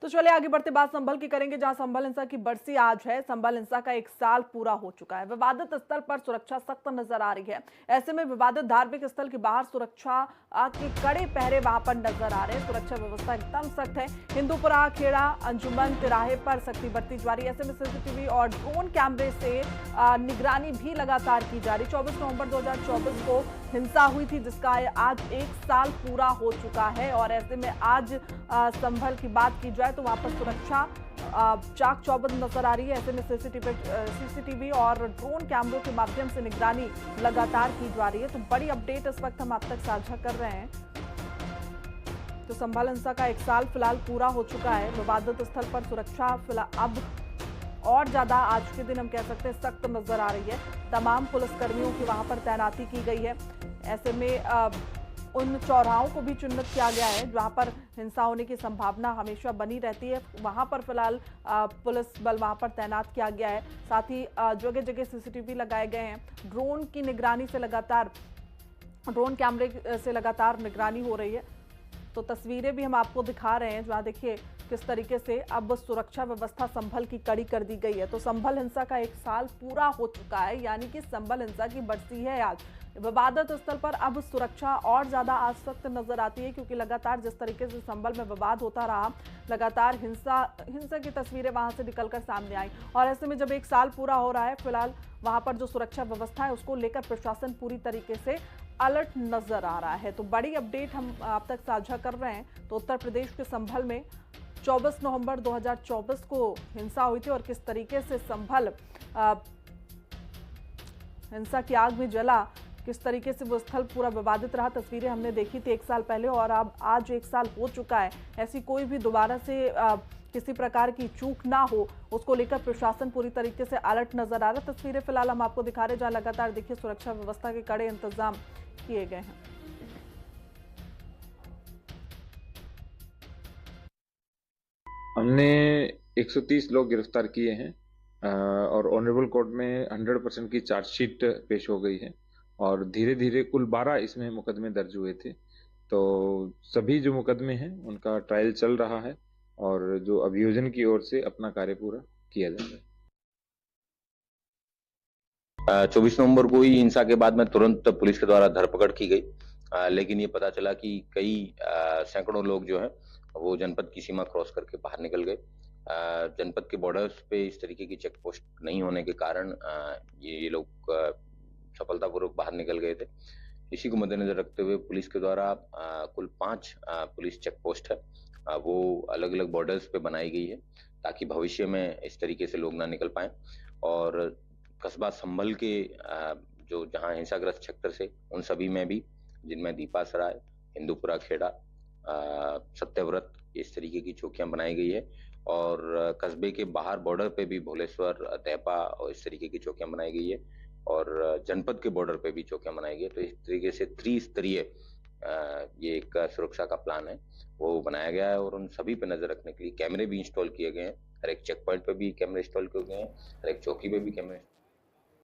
तो चलिए आगे बढ़ते बात संभल की करेंगे, जहां संभल हिंसा की बरसी आज है। संभल हिंसा का 1 साल पूरा हो चुका है। विवादित स्थल पर सुरक्षा सख्त नजर आ रही है। ऐसे में विवादित धार्मिक स्थल के बाहर सुरक्षा के कड़े पहरे वहां पर नजर आ रहे हैं। सुरक्षा व्यवस्था एकदम सख्त है। हिंदूपुरा, खेड़ा, अंजुमन तिराहे पर सख्ती बरती जा रही है। ऐसे में सीसीटीवी और ड्रोन कैमरे से निगरानी भी लगातार की जा रही। 24 नवंबर 2024 को हिंसा हुई थी, जिसका आज 1 साल पूरा हो चुका है। और ऐसे में आज संभल की बात की जाए तो वहां पर सुरक्षा चाक चौबंद नजर आ रही है। ऐसे में सीसीटीवी और ड्रोन कैमरों के माध्यम से निगरानी लगातार की जा रही है। तो बड़ी अपडेट इस वक्त हम आप तक साझा कर रहे हैं। तो संभल हिंसा का 1 साल फिलहाल पूरा हो चुका है। विवादित स्थल पर सुरक्षा फिलहाल अब और ज्यादा आज के दिन हम कह सकते हैं सख्त नजर आ रही है। तमाम पुलिसकर्मियों की वहां पर तैनाती की गई है। ऐसे में उन चौराहों को भी चिन्हित किया गया है जहां पर हिंसा होने की संभावना हमेशा बनी रहती है। वहां पर फिलहाल पुलिस बल वहां पर तैनात किया गया है। साथ ही जगह जगह सीसीटीवी लगाए गए हैं। ड्रोन की निगरानी से लगातार ड्रोन कैमरे से लगातार निगरानी हो रही है। तो तस्वीरें भी हम आपको दिखा रहे हैं, जहां देखिए किस तरीके से अब सुरक्षा व्यवस्था संभल की कड़ी कर दी गई है। तो संभल हिंसा का 1 साल पूरा हो चुका है, यानी कि संभल हिंसा की बरसी है आज। विवादित स्थल पर अब सुरक्षा और ज्यादा आज सख्त नजर आती है, क्योंकि लगातार जिस तरीके से संभल में विवाद होता रहा, लगातार हिंसा की तस्वीरें वहां से निकलकर सामने आई। और ऐसे में जब 1 साल पूरा हो रहा है, फिलहाल वहां पर जो सुरक्षा व्यवस्था है उसको लेकर प्रशासन पूरी तरीके से अलर्ट नजर आ रहा है। तो बड़ी अपडेट हम आप तक साझा कर रहे हैं। तो उत्तर प्रदेश के संभल में 24 नवंबर 2024 को हिंसा हुई थी और किस तरीके से संभल हिंसा की आग में जला, किस तरीके से वो स्थल पूरा विवादित रहा। तस्वीरें हमने देखी थी 1 साल पहले और अब आज 1 साल हो चुका है। ऐसी कोई भी दोबारा से किसी प्रकार की चूक ना हो, उसको लेकर प्रशासन पूरी तरीके से अलर्ट नजर आ रहा है। तस्वीरें फिलहाल हम आपको दिखा रहे हैं, जहां लगातार देखिए सुरक्षा व्यवस्था के कड़े इंतजाम किए गए हैं। हमने 130 लोग गिरफ्तार किए हैं और ऑनरेबल कोर्ट में 100% की चार्जशीट पेश हो गई है और धीरे धीरे कुल 12 इसमें मुकदमे दर्ज हुए थे। तो सभी जो मुकदमे हैं उनका ट्रायल चल रहा है और जो अभियोजन की ओर से अपना कार्य पूरा किया जाएगा। 24 नवंबर को ही हिंसा के बाद में तुरंत पुलिस के द्वारा धरपकड़ की गई, लेकिन ये पता चला कि कई सैकड़ों लोग जो हैं वो जनपद की सीमा क्रॉस करके बाहर निकल गए। जनपद के बॉर्डर्स पे इस तरीके की चेक पोस्ट नहीं होने के कारण ये लोग सफलतापूर्वक बाहर निकल गए थे। इसी को मद्देनजर रखते हुए पुलिस के द्वारा कुल 5 पुलिस चेक पोस्ट है, वो अलग अलग बॉर्डर्स पे बनाई गई है ताकि भविष्य में इस तरीके से लोग ना निकल पाए। और कस्बा संभल के जो जहां हिंसाग्रस्त क्षेत्र से उन सभी में भी, जिनमें दीपासराय, हिंदूपुरा, खेड़ा, सत्यव्रत, इस तरीके की चौकियां बनाई गई है। और कस्बे के बाहर बॉर्डर पे भी भोलेश्वर, तैपा और इस तरीके की चौकियां बनाई गई है। और जनपद के बॉर्डर पे भी चौकियां बनाई गई है। तो इस तरीके से त्रिस्तरीय ये एक सुरक्षा का प्लान है वो बनाया गया है और उन सभी पे नजर रखने के लिए कैमरे भी इंस्टॉल किए गए हैं। हर एक चेक पॉइंट पे भी कैमरे इंस्टॉल किए गए हैं, हर एक चौकी पे भी कैमरे